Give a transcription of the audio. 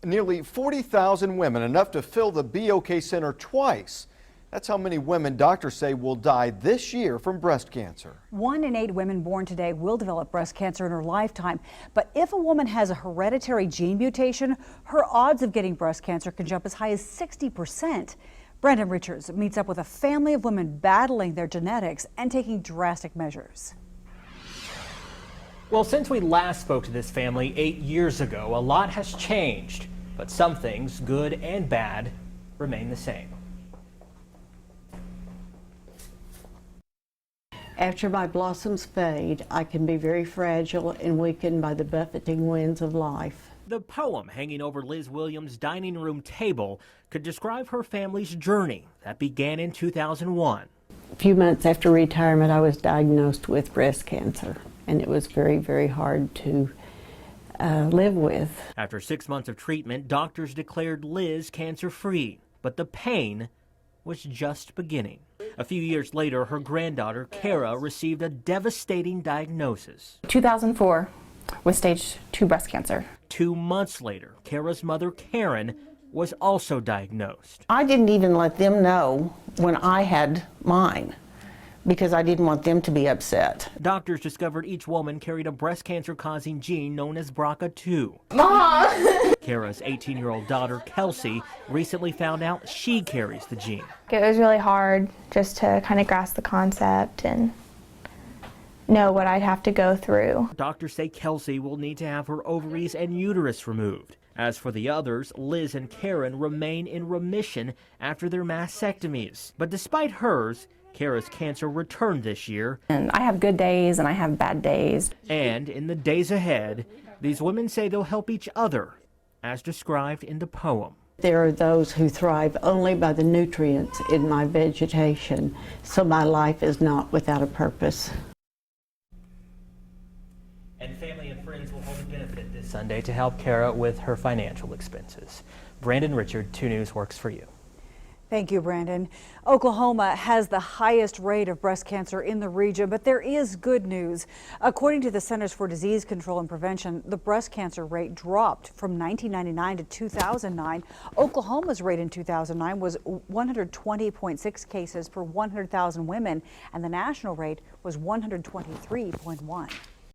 Nearly 40,000 women, enough to fill the BOK Center twice. That's how many women doctors say will die this year from breast cancer. 1 in 8 women born today will develop breast cancer in her lifetime. But if a woman has a hereditary gene mutation, her odds of getting breast cancer can jump as high as 60%. Brandon Richards meets up with a family of women battling their genetics and taking drastic measures. Well, since we last spoke to this family 8 years ago, a lot has changed, but some things, good and bad, remain the same. After my blossoms fade, I can be very fragile and weakened by the buffeting winds of life. The poem hanging over Liz Williams' dining room table could describe her family's journey that began in 2001. A few months after retirement, I was diagnosed with breast cancer, and it was very, very hard to live with. After 6 months of treatment, doctors declared Liz cancer-free, but the pain was just beginning. A few years later, her granddaughter, Kara, received a devastating diagnosis. 2004 with stage 2 breast cancer. 2 months later, Kara's mother, Karen, was also diagnosed. I didn't even let them know when I had mine because I didn't want them to be upset. Doctors discovered each woman carried a breast cancer-causing gene known as BRCA2. Mom! Kara's 18-year-old daughter, Kelsey, recently found out she carries the gene. It was really hard just to kind of grasp the concept and know what I'd have to go through. Doctors say Kelsey will need to have her ovaries and uterus removed. As for the others, Liz and Karen remain in remission after their mastectomies. But despite hers, Kara's cancer returned this year. And I have good days and I have bad days. And in the days ahead, these women say they'll help each other, as described in the poem. There are those who thrive only by the nutrients in my vegetation, so my life is not without a purpose. And family and friends will hold a benefit this Sunday to help Kara with her financial expenses. Brandon Richard, 2 News works for you. Thank you, Brandon. Oklahoma has the highest rate of breast cancer in the region, but there is good news. According to the Centers for Disease Control and Prevention, the breast cancer rate dropped from 1999 to 2009. Oklahoma's rate in 2009 was 120.6 cases per 100,000 women, and the national rate was 123.1.